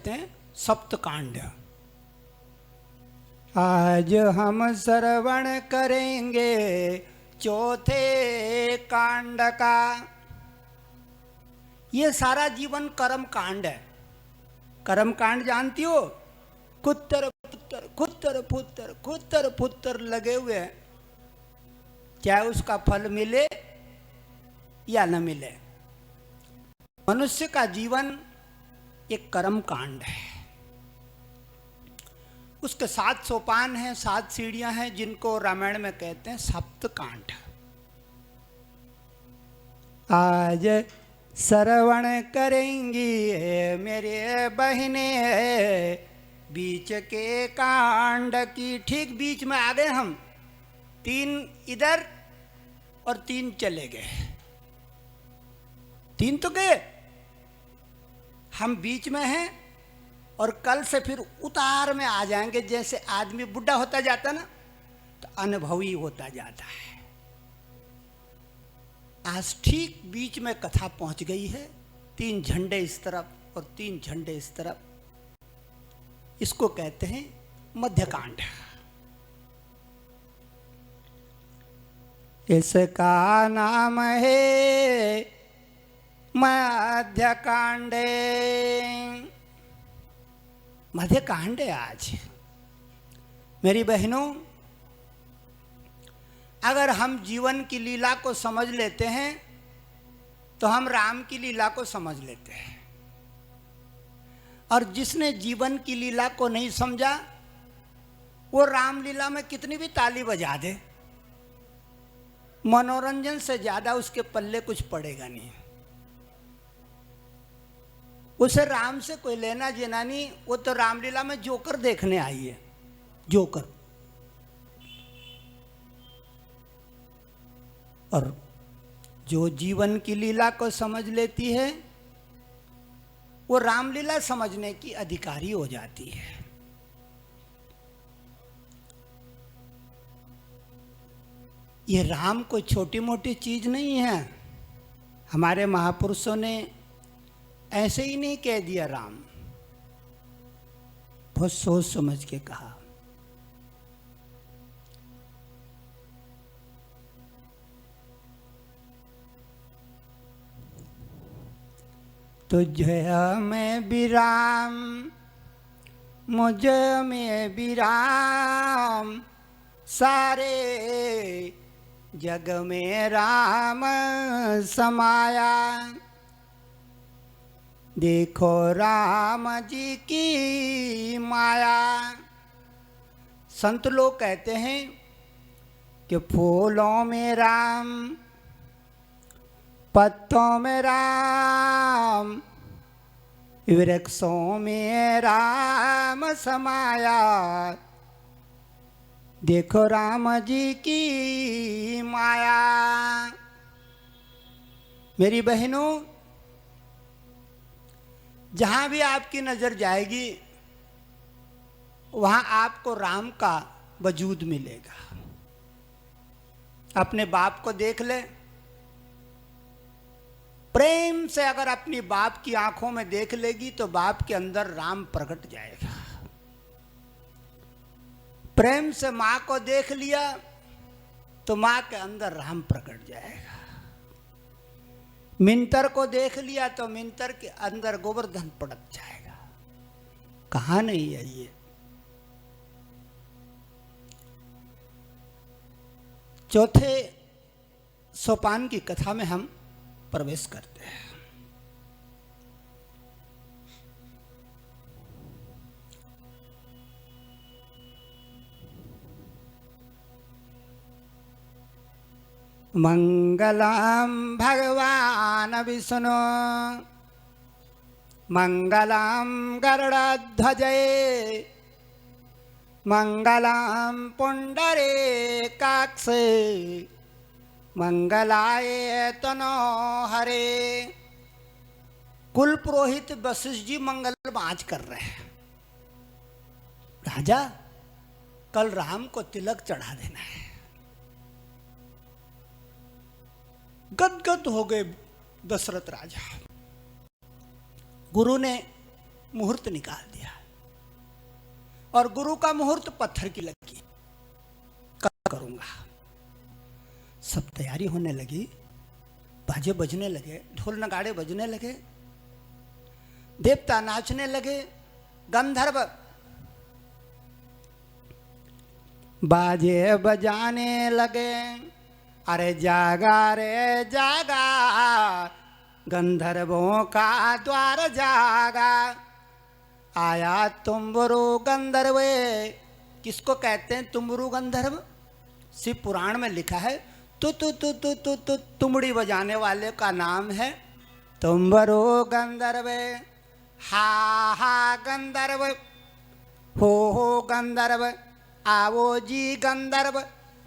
कहते हैं सप्तकांड। आज हम श्रवण करेंगे चौथे कांड का। ये सारा जीवन कर्म कांड है। कर्म कांड जानती हो? कुत्तर पुत्तर खुत्तर पुत्तर खुत्तर पुत्तर लगे हुए हैं, चाहे उसका फल मिले या न मिले। मनुष्य का जीवन एक कर्म कांड है। उसके 7 सोपान हैं, 7 सीढ़ियां हैं, जिनको रामायण में कहते हैं सप्तकांड। आज श्रवण करेंगी मेरे बहने बीच के कांड की। ठीक बीच में आ गए हम, 3 इधर और 3 चले गए। 3 तो गए, हम बीच में हैं और कल से फिर उतार में आ जाएंगे। जैसे आदमी बुढ़ा होता जाता ना तो अनुभवी होता जाता है। आज ठीक बीच में कथा पहुंच गई है। 3 झंडे इस तरफ और 3 झंडे इस तरफ। इसको कहते हैं मध्यकांड। इसका नाम है मध्यकांडे। मध्यकांड है आज। मेरी बहनों, अगर हम जीवन की लीला को समझ लेते हैं तो हम राम की लीला को समझ लेते हैं। और जिसने जीवन की लीला को नहीं समझा वो रामलीला में कितनी भी ताली बजा दे, मनोरंजन से ज्यादा उसके पल्ले कुछ पड़ेगा नहीं। उसे राम से कोई लेना देना नहीं। वो तो रामलीला में जोकर देखने आई है, जोकर। और जो जीवन की लीला को समझ लेती है वो रामलीला समझने की अधिकारी हो जाती है। ये राम कोई छोटी मोटी चीज नहीं है। हमारे महापुरुषों ने ऐसे ही नहीं कह दिया राम, बहुत सोच समझ के कहा। तुझ में भी राम, मुझ में भी राम, सारे जग में राम समाया। देखो राम जी की माया। संत लोग कहते हैं कि फूलों में राम, पत्तों में राम, वृक्षों में राम समाया। देखो राम जी की माया। मेरी बहनों, जहां भी आपकी नजर जाएगी वहां आपको राम का वजूद मिलेगा। अपने बाप को देख ले, प्रेम से अगर अपनी बाप की आंखों में देख लेगी तो बाप के अंदर राम प्रकट जाएगा। प्रेम से मां को देख लिया तो मां के अंदर राम प्रकट जाएगा। मिंतर को देख लिया तो मिंतर के अंदर गोवर्धन पड़क जाएगा। कहां नहीं है ये? चौथे सोपान की कथा में हम प्रवेश करते हैं। मंगलम भगवान विष्णु, मंगलम गरुड़ध्वजे, मंगलम पुंडरीकाक्षे, मंगलाय तनो हरे। कुल पुरोहित वशिष्ठ जी मंगल वाच कर रहे हैं। राजा, कल राम को तिलक चढ़ा देना है। गदगद हो गए दशरथ राजा। गुरु ने मुहूर्त निकाल दिया और गुरु का मुहूर्त पत्थर की लगी। कब करूंगा? सब तैयारी होने लगी, बाजे बजने लगे, ढोल नगाड़े बजने लगे, देवता नाचने लगे, गंधर्व बाजे बजाने लगे। अरे जागा रे जागा, गंधर्वों का द्वार जागा, आया तुम्बरू गंधर्व। किसको कहते हैं तुम्बरू गंधर्व? शिव पुराण में लिखा है, तु तुमड़ी बजाने वाले का नाम है तुम्बरू गंधर्व। हा हा गंधर्व, हो गंधर्व, आवो जी गंधर्व,